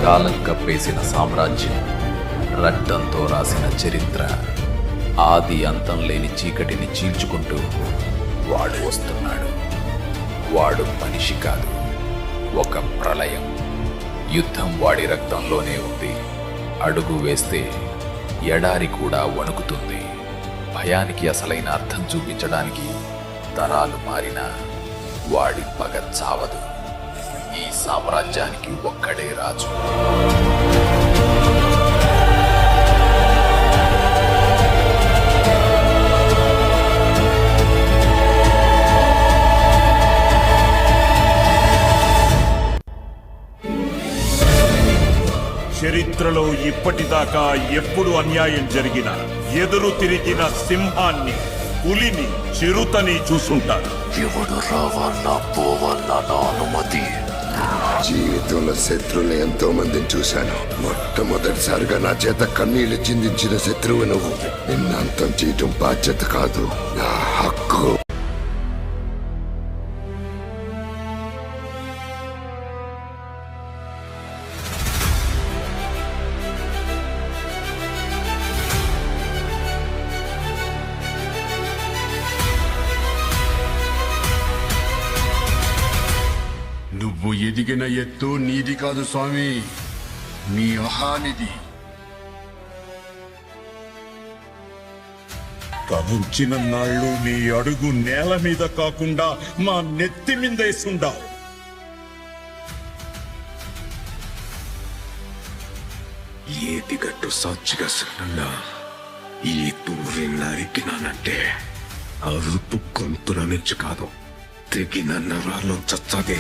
కాలం కప్పేసిన సామ్రాజ్యం, రక్తంతో రాసిన చరిత్ర, ఆది అంతం లేని చీకటిని చీల్చుకుంటూ వాడు వస్తున్నాడు. వాడు మనిషి కాదు, ఒక ప్రళయం. యుద్ధం వాడి రక్తంలోనే ఉంది. అడుగు వేస్తే ఎడారి కూడా వణుకుతుంది. భయానికి అసలైన అర్థం చూపించడానికి తరాలు మారినా వాడి పగ చావదు. ఈ సామ్రాజ్యానికి ఒక్కడే రాజు. చరిత్రలో ఇప్పటిదాకా ఎప్పుడు అన్యాయం జరిగినా ఎదురు తిరిగిన సింహాన్ని, పులిని, చిరుతని చూసుంటారు. ఎవడు రావాలన్నా పోవాలన్నా నా అనుమతి. జీవితంలో శత్రువులు ఎంతో మందిని చూశాను. మొట్టమొదటిసారిగా నా చేత కన్నీళ్లు చిందించిన శత్రువు నువ్వు. నిన్ను అంతం చేయటం బాధ్యత కాదు, నా హక్కు. నువ్వు ఎదిగిన ఎత్తు నీది కాదు స్వామి, నీ అహానిది. కవుంచిన నాళ్ళు నీ అడుగు నేల మీద కాకుండా మా నెత్తి మీద వేసుండావు. ఏదిగట్టు సాక్షిగా సిద్ధంగా ఈ తూరి నరికినానంటే అరుపు గొంతుల నుంచి కాదు, తెగిన నరాల్లో చచ్చదే.